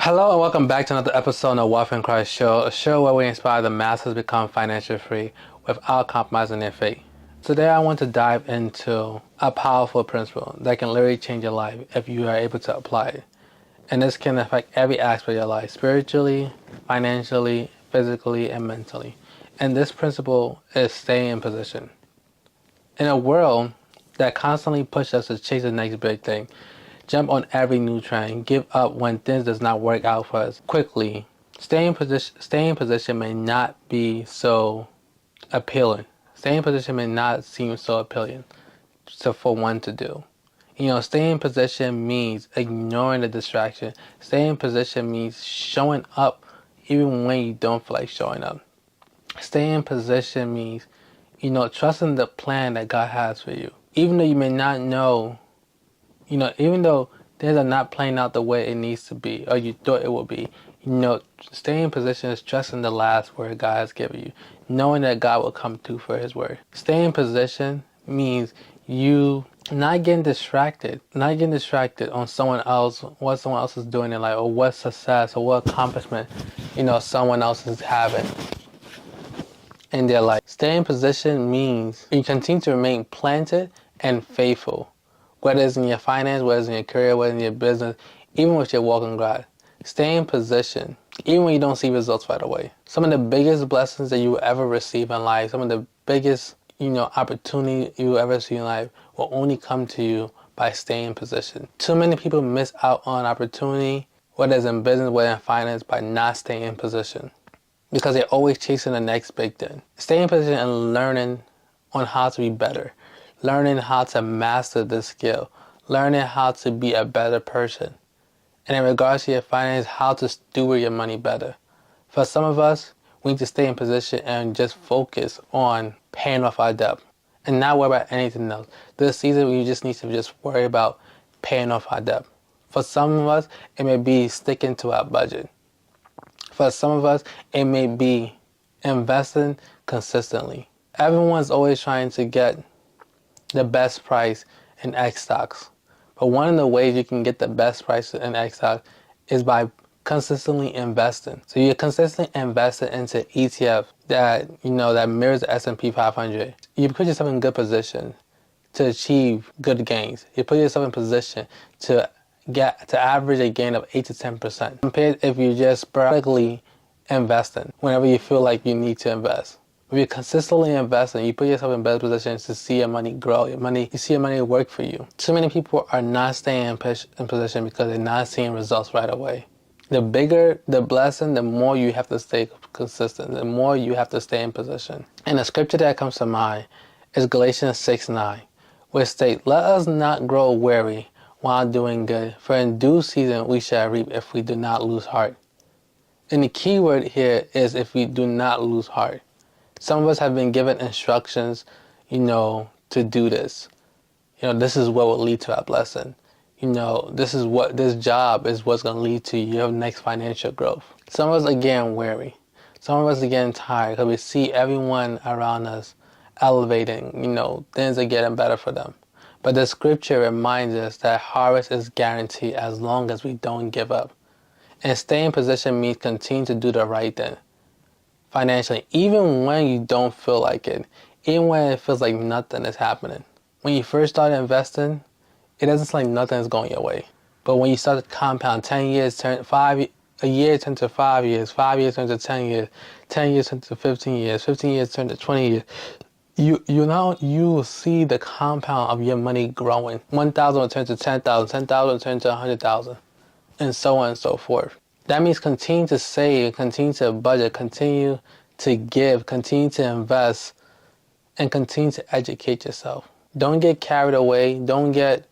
Hello and welcome back to another episode of the Wealth and Christ Show, a show where we inspire the masses to become financially free without compromising their faith. Today I want to dive into a powerful principle that can literally change your life if you are able to apply it. And this can affect every aspect of your life, spiritually, financially, physically, and mentally. And this principle is staying in position. In a world that constantly pushes us to chase the next big thing, jump on every new trend, give up when things does not work out for us quickly, stay in position may not be so appealing. Staying in position may not seem so appealing for one to do. Staying in position means ignoring the distraction. Staying in position means showing up even when you don't feel like showing up. Staying in position means, trusting the plan that God has for you. Even though you may not know, even though things are not playing out the way it needs to be or you thought it would be, staying in position is trusting the last word God has given you, knowing that God will come through for his word. Staying in position means you not getting distracted on someone else, what someone else is doing in life, or what success or what accomplishment, someone else is having in their life. Staying in position means you continue to remain planted and faithful, whether it's in your finance, whether it's in your career, whether it's in your business, even with your walk in God. Stay in position, even when you don't see results right away. Some of the biggest blessings that you will ever receive in life, some of the biggest, opportunity you will ever see in life will only come to you by staying in position. Too many people miss out on opportunity, whether it's in business, whether in finance, by not staying in position, because they're always chasing the next big thing. Stay in position and learning on how to be better, learning how to master this skill, learning how to be a better person. And in regards to your finance, how to steward your money better. For some of us, we need to stay in position and just focus on paying off our debt and not worry about anything else. This season, we just need to just worry about paying off our debt. For some of us, it may be sticking to our budget. For some of us, it may be investing consistently. Everyone's always trying to get the best price in X stocks. But one of the ways you can get the best price in X stocks is by consistently investing. So you're consistently investing into ETF that mirrors the S&P 500. You put yourself in good position to achieve good gains. You put yourself in position to average a gain of 8 to 10%. Compared if you just sporadically investing whenever you feel like you need to invest. If you're consistently investing, you put yourself in better positions to see your money grow, you see your money work for you. Too many people are not staying in position because they're not seeing results right away. The bigger the blessing, the more you have to stay consistent, the more you have to stay in position. And the scripture that comes to mind is Galatians 6:9, which states, "Let us not grow weary while doing good, for in due season we shall reap if we do not lose heart." And the key word here is if we do not lose heart. Some of us have been given instructions, to do this. This is what will lead to our blessing. This job is what's going to lead to your next financial growth. Some of us are getting weary. Some of us are getting tired because we see everyone around us elevating, things are getting better for them. But the scripture reminds us that harvest is guaranteed as long as we don't give up. And staying in position means continue to do the right thing financially, even when you don't feel like it, even when it feels like nothing is happening. When you first start investing, it doesn't seem like nothing is going your way. But when you start to compound, 10 years turn a year turn to 5 years, 5 years turn to 10 years, 10 years turn to 15 years, 15 years turn to 20 years, you will see the compound of your money growing. 1,000 will turn to 10,000, 10,000 will turn to 100,000, and so on and so forth. That means continue to save, continue to budget, continue to give, continue to invest, and continue to educate yourself. Don't get carried away. Don't get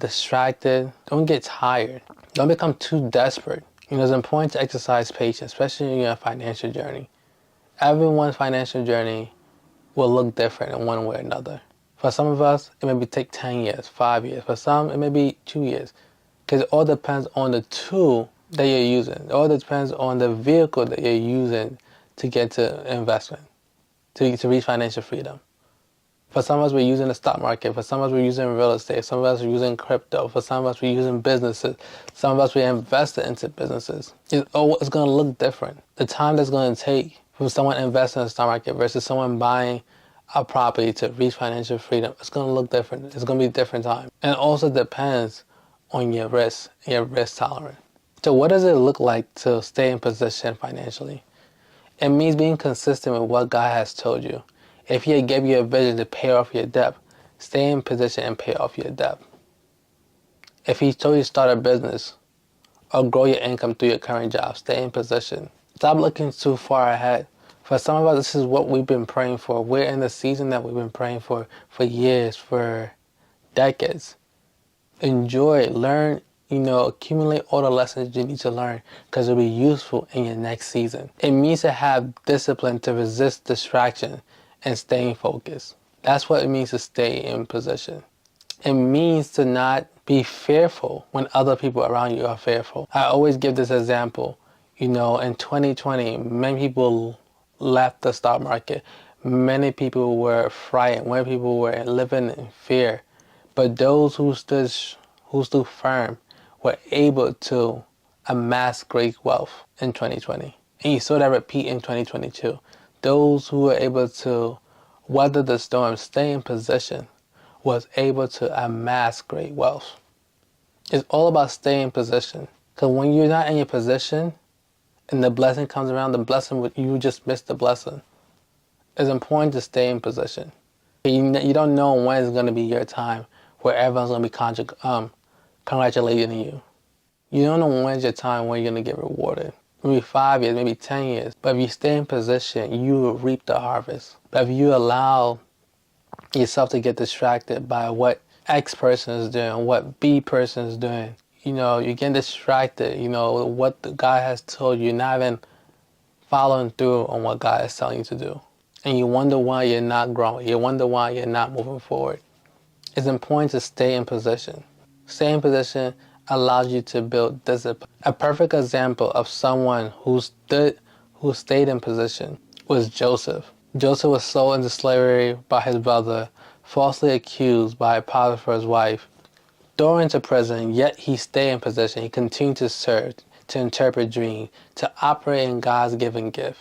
distracted. Don't get tired. Don't become too desperate. It's important to exercise patience, especially in your financial journey. Everyone's financial journey will look different in one way or another. For some of us, it may take 10 years, 5 years. For some, it may be 2 years. Because it all depends on the tool that you're using. It all depends on the vehicle that you're using to get to investment, to reach financial freedom. For some of us, we're using the stock market. For some of us, we're using real estate. Some of us are using crypto. For some of us, we're using businesses. Some of us, we invested into businesses. It's going to look different. The time that's going to take from someone investing in the stock market versus someone buying a property to reach financial freedom, it's going to look different. It's going to be a different time. And it also depends on your risk tolerance. So what does it look like to stay in position financially? It means being consistent with what God has told you. If He gave you a vision to pay off your debt, stay in position and pay off your debt. If He told you to start a business or grow your income through your current job, stay in position. Stop looking too far ahead. For some of us, this is what we've been praying for. We're in the season that we've been praying for years, for decades. Enjoy, learn, accumulate all the lessons you need to learn because it'll be useful in your next season. It means to have discipline to resist distraction and staying focused. That's what it means to stay in position. It means to not be fearful when other people around you are fearful. I always give this example. In 2020, many people left the stock market. Many people were frightened. Many people were living in fear. But those who stood firm were able to amass great wealth in 2020. And you saw that repeat in 2022. Those who were able to weather the storm, stay in position, was able to amass great wealth. It's all about staying in position. Because when you're not in your position and the blessing comes around, you just miss the blessing. It's important to stay in position. You don't know when it's going to be your time where everyone's going to be congratulating you. You don't know when's your time when you're going to get rewarded. Maybe 5 years, maybe 10 years. But if you stay in position, you will reap the harvest. But if you allow yourself to get distracted by what X person is doing, what B person is doing, you're getting distracted, what the God has told you, not even following through on what God is telling you to do. And you wonder why you're not growing. You wonder why you're not moving forward. It's important to stay in position. Stay in position allows you to build discipline. A perfect example of someone who stayed in position was Joseph. Joseph was sold into slavery by his brother, falsely accused by Potiphar's wife, thrown into prison, yet he stayed in position. He continued to serve, to interpret dreams, to operate in God's given gift.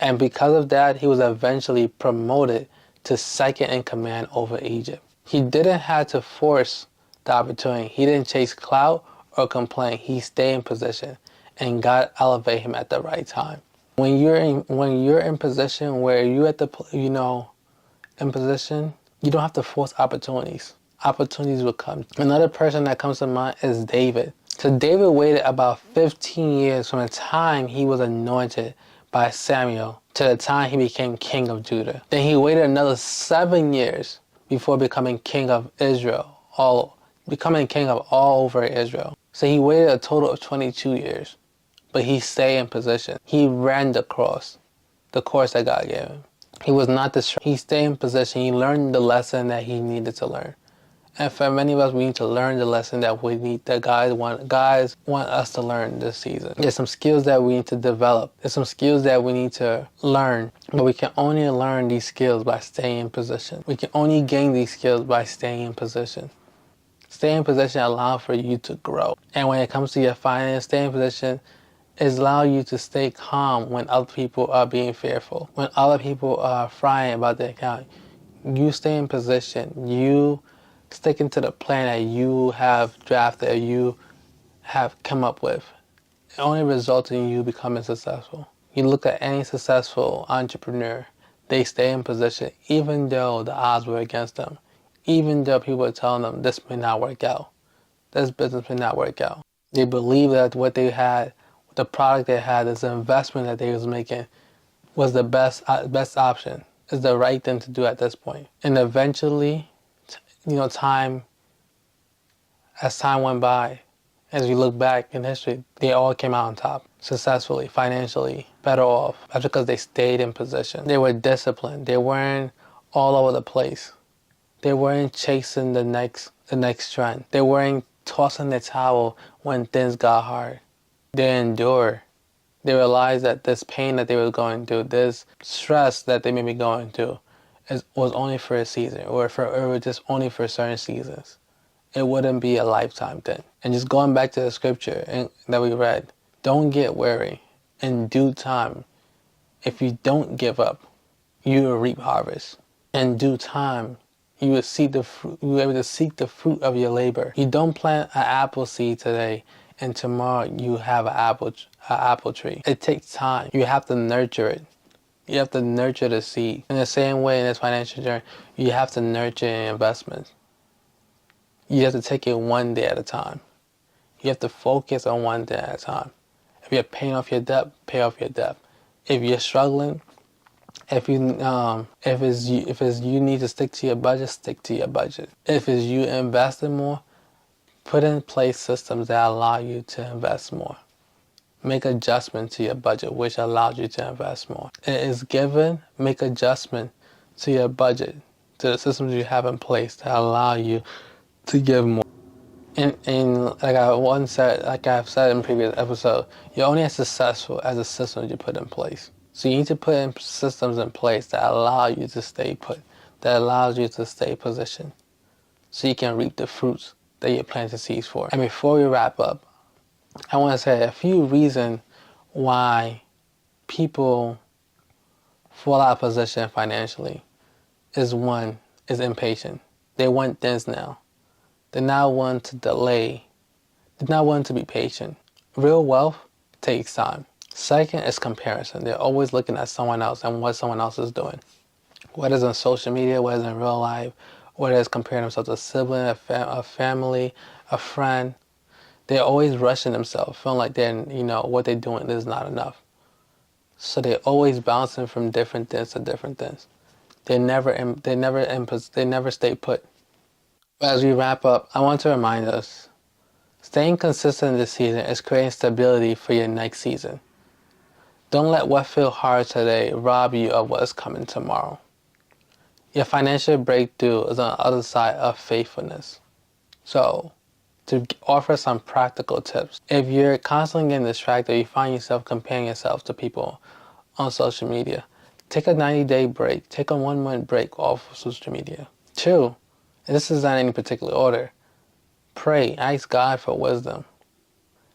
And because of that, he was eventually promoted to second in command over Egypt. He didn't have to force the opportunity. He didn't chase clout or complain. He stayed in position, and God elevated him at the right time. When you're in position where you in position, you don't have to force opportunities. Opportunities will come. Another person that comes to mind is David. So David waited about 15 years from the time he was anointed by Samuel to the time he became king of Judah. Then he waited another 7 years before becoming king of Israel, becoming king of all over Israel. So he waited a total of 22 years, but he stayed in position. He ran the course that God gave him. He was not distracted. He stayed in position. He learned the lesson that he needed to learn. And for many of us, we need to learn the lesson that guys want us to learn this season. There's some skills that we need to develop. There's some skills that we need to learn. But we can only learn these skills by staying in position. We can only gain these skills by staying in position. Staying in position allows for you to grow. And when it comes to your finance, staying in position is allow you to stay calm when other people are being fearful. When other people are frying about their account, you stay in position. You sticking to the plan that you have drafted, you have come up with. It only results in you becoming successful. You look at any successful entrepreneur, they stay in position even though the odds were against them. Even though people are telling them this may not work out. This business may not work out. They believe that what they had, the product they had, this investment that they was making was the best option. Is the right thing to do at this point. And eventually, as time went by, as we look back in history, they all came out on top, successfully, financially, better off. That's because they stayed in position. They were disciplined. They weren't all over the place. They weren't chasing the next trend. They weren't tossing the towel when things got hard. They endured. They realized that this pain that they were going through, this stress that they may be going through, was only for a season, or it was just only for certain seasons, it wouldn't be a lifetime thing. And just going back to the scripture that we read, don't get weary. In due time, if you don't give up, you will reap harvest. In due time, you will see the fruit. You will be able to seek the fruit of your labor. You don't plant an apple seed today, and tomorrow you have an apple tree. It takes time. You have to nurture it. You have to nurture the seed. In the same way, in this financial journey, you have to nurture your investments. You have to take it one day at a time. You have to focus on one day at a time. If you're paying off your debt, pay off your debt. If you're struggling, if it's you need to stick to your budget, stick to your budget. If it's you investing more, put in place systems that allow you to invest more. Make adjustment to your budget, which allows you to invest more. It is given, make adjustment to your budget, to the systems you have in place that allow you to give more. And like I've said in previous episodes, you're only as successful as the systems you put in place. So you need to put in systems in place that allow you to stay put, that allows you to stay positioned, so you can reap the fruits that you're planting seeds for. And before we wrap up, I want to say a few reasons why people fall out of position financially. One is impatient. They want things now. They're not willing to delay. They're not willing to be patient. Real wealth takes time. Second is comparison. They're always looking at someone else and what someone else is doing. Whether it's on social media, whether it's in real life, whether it's comparing themselves to a sibling, a family, a friend. They're always rushing themselves, feeling like what they're doing is not enough. So they're always bouncing from different things to different things. They never stay put. But as we wrap up, I want to remind us, staying consistent this season is creating stability for your next season. Don't let what feels hard today rob you of what is coming tomorrow. Your financial breakthrough is on the other side of faithfulness. So, to offer some practical tips, if you're constantly getting distracted, you find yourself comparing yourself to people on social media, take a 90-day break, take a 1-month break off of social media. 2, and this is not in any particular order, pray, ask God for wisdom,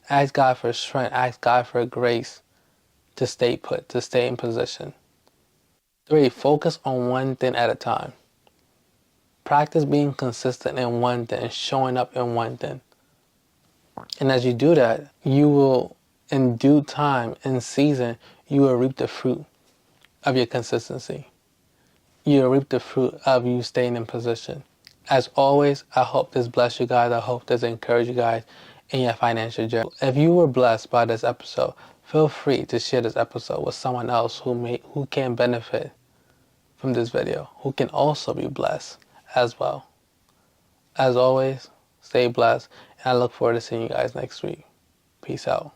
ask God for strength, ask God for grace to stay put, to stay in position. 3, focus on one thing at a time. Practice being consistent in one thing, showing up in one thing. And as you do that, you will, in due time, in season, you will reap the fruit of your consistency. You will reap the fruit of you staying in position. As always, I hope this bless you guys. I hope this encourage you guys in your financial journey. If you were blessed by this episode, feel free to share this episode with someone else who can benefit from this video, who can also be blessed as well. As always, stay blessed, and I look forward to seeing you guys next week. Peace out.